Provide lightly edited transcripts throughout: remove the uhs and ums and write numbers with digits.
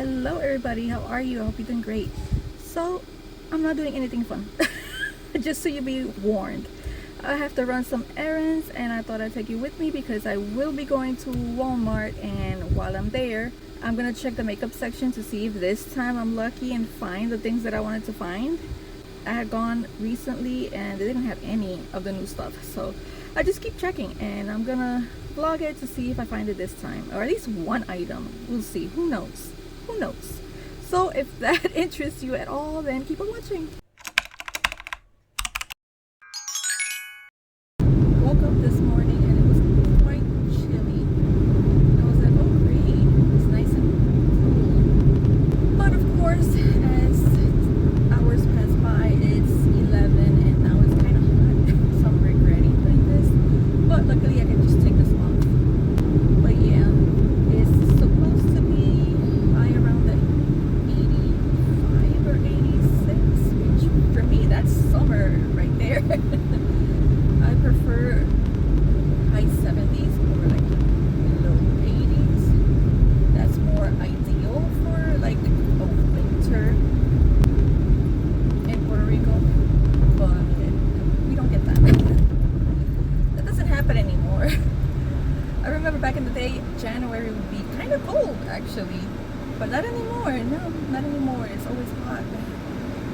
Hello everybody, how are you? I hope you're doing great. So I'm not doing anything fun. Just so you be warned, I have to run some errands and I thought I'd take you with me because I will be going to Walmart, and while I'm there I'm gonna check the makeup section to see if this time I'm lucky and find the things that I wanted to find. I had gone recently and they didn't have any of the new stuff, so I just keep checking and I'm gonna vlog it to see if I find it this time, or at least one item. We'll see, who knows. Who knows? So if that interests you at all, then keep on watching. Woke up this morning and it was quite chilly. I was like, oh great, it's nice and cool. But of course, as hours pass by, it's 11 and now it's kind of hot. So I'm regretting doing this. But luckily I can just take this off. But yeah, it's supposed to be around the 85 or 86, which for me that's summer right there. I prefer high 70s or like low 80s. That's more ideal for like a winter in Puerto Rico, but we don't get that. That doesn't happen anymore. I remember back in the day, January would be kind of cold actually. But not anymore, no, not anymore. It's always hot.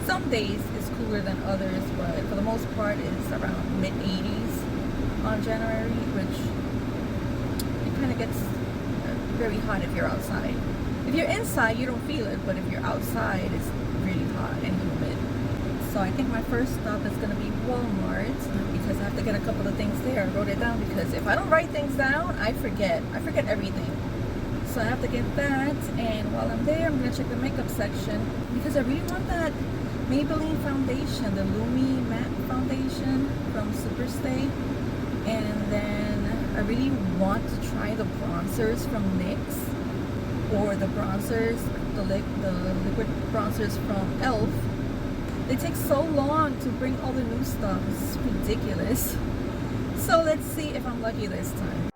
Some days it's cooler than others, but for the most part it's around mid-80s on January, which it kind of gets very hot if you're outside. If you're inside, you don't feel it, but if you're outside, it's really hot and humid. So I think my first stop is going to be Walmart because I have to get a couple of things there. I wrote it down because if I don't write things down, I forget everything. So I have to get that, and while I'm there, I'm going to check the makeup section because I really want that Maybelline foundation, the Lumi Matte Foundation from Superstay. And then I really want to try the bronzers from NYX, or the bronzers, the liquid bronzers from e.l.f. They take so long to bring all the new stuff. It's ridiculous. So let's see if I'm lucky this time.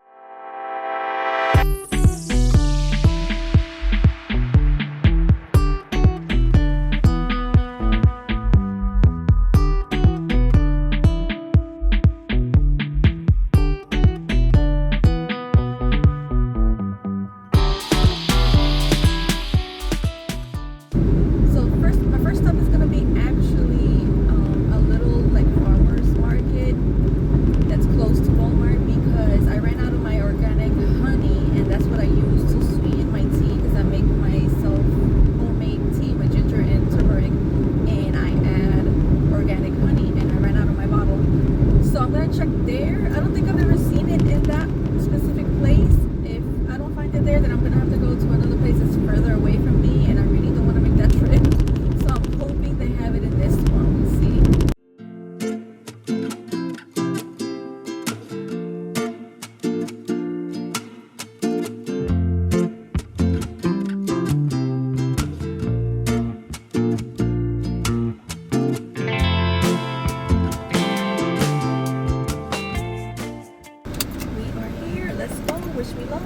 Wish me luck.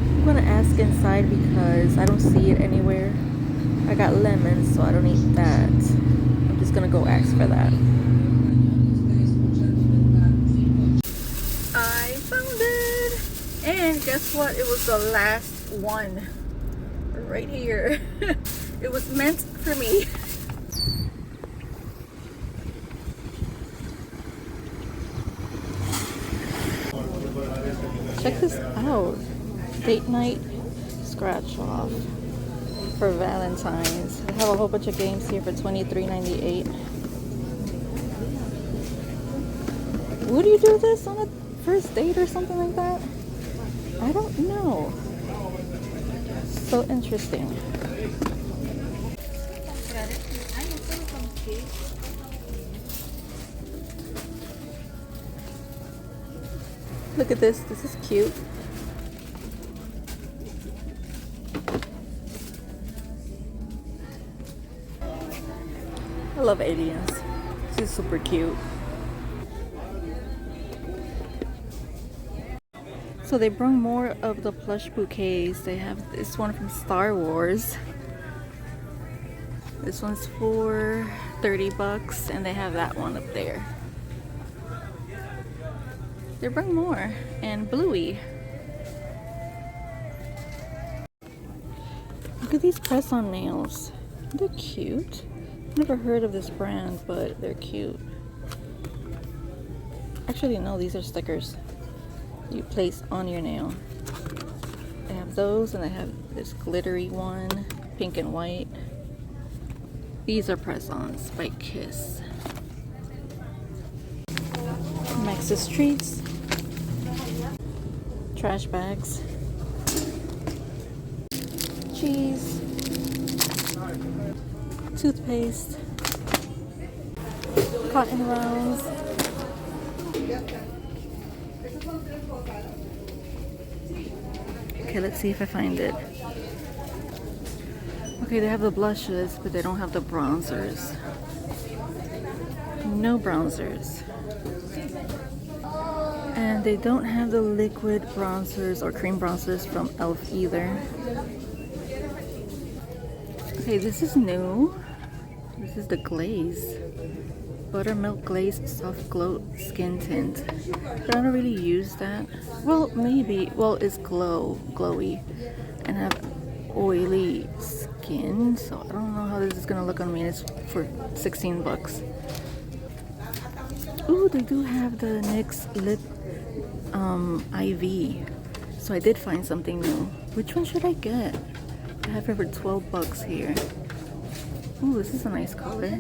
I'm gonna ask inside because I don't see it anywhere. I got lemons, so I don't need that. I'm just gonna go ask for that. I found it! And guess what? It was the last one. Right here. It was meant for me. Check this out. Date night scratch off for Valentine's. I have a whole bunch of games here for $23.98. Would you do this on a first date or something like that? I don't know. So interesting. Look at this. This is cute. I love aliens. She's super cute. So they brought more of the plush bouquets. They have this one from Star Wars. This one's for 30 bucks, and they have that one up there. They bring more, and Bluey. Look at these press-on nails. They're cute. Never heard of this brand, but they're cute. Actually, no, these are stickers you place on your nail. They have those, and they have this glittery one, pink and white. These are press-ons by Kiss. Max's Treats. Trash bags. Cheese. Toothpaste. Cotton rounds. Okay, let's see if I find it. Okay, they have the blushes, but they don't have the bronzers. No bronzers. And they don't have the liquid bronzers or cream bronzers from e.l.f. either. Okay, this is new. This is the glaze. Buttermilk glaze soft glow skin tint. But I don't really use that. Well, maybe. Well, it's glowy, and have oily skin. So I don't know how this is gonna look on me. It's for 16 bucks. Ooh, they do have the NYX lip IV. So I did find something new. Which one should I get? I have it for 12 bucks here. Ooh, this is a nice color.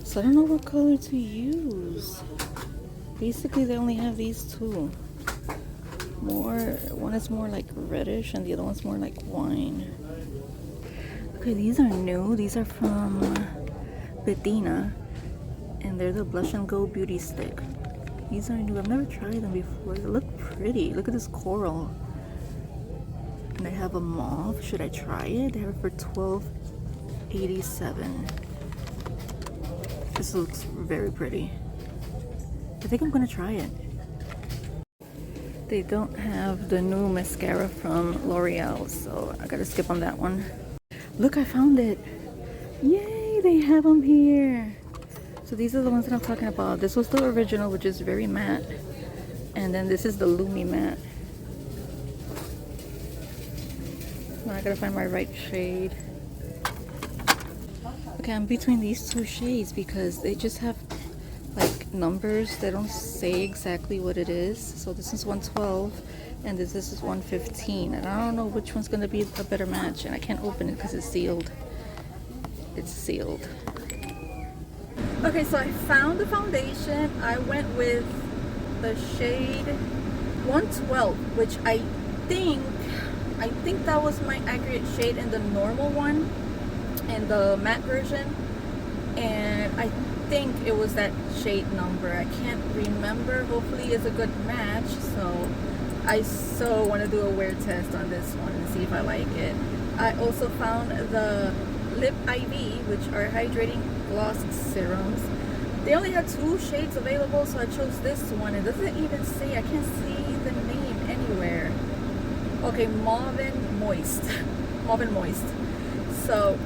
So I don't know what color to use. Basically, they only have these two. One is more like reddish and the other one's more like wine. Okay, these are new. These are from Latina, and they're the Blush and Go Beauty Stick. These are new. I've never tried them before. They look pretty. Look at this coral. And they have a mauve. Should I try it? They have it for $12.87. This looks very pretty. I think I'm gonna try it. They don't have the new mascara from L'Oreal, so I gotta skip on that one. Look, I found it. Yay, they have them here. So these are the ones that I'm talking about. This was the original, which is very matte. And then this is the Lumi Matte. Now I gotta find my right shade. Okay, I'm between these two shades because they just have like numbers. They don't say exactly what it is. So this is 112 and this is 115. And I don't know which one's gonna be a better match. And I can't open it because it's sealed. It's sealed. Okay, so I found the foundation. I went with the shade 112, which I think that was my accurate shade in the normal one, in the matte version, and I think it was that shade number. I can't remember. Hopefully it's a good match. So I want to do a wear test on this one and see if I like it. I also found the Lip IV, which are hydrating gloss serums. They only had 2 shades available, so I chose this one. It doesn't even say, I can't see the name anywhere. Okay, Mauve and Moist. Mauve and Moist. So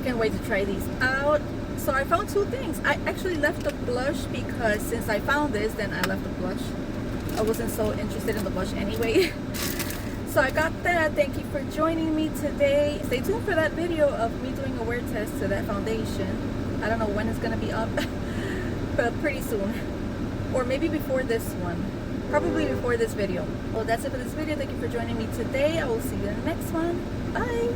can't wait to try these out. So I found 2 things. I actually left the blush because since I found this, then I left the blush. I wasn't so interested in the blush anyway. So I got that. Thank you for joining me today. Stay tuned for that video of me doing a wear test to that foundation. I don't know when it's gonna be up, but pretty soon. Or maybe before this one. Probably before this video. Well, that's it for this video. Thank you for joining me today. I will see you in the next one. Bye!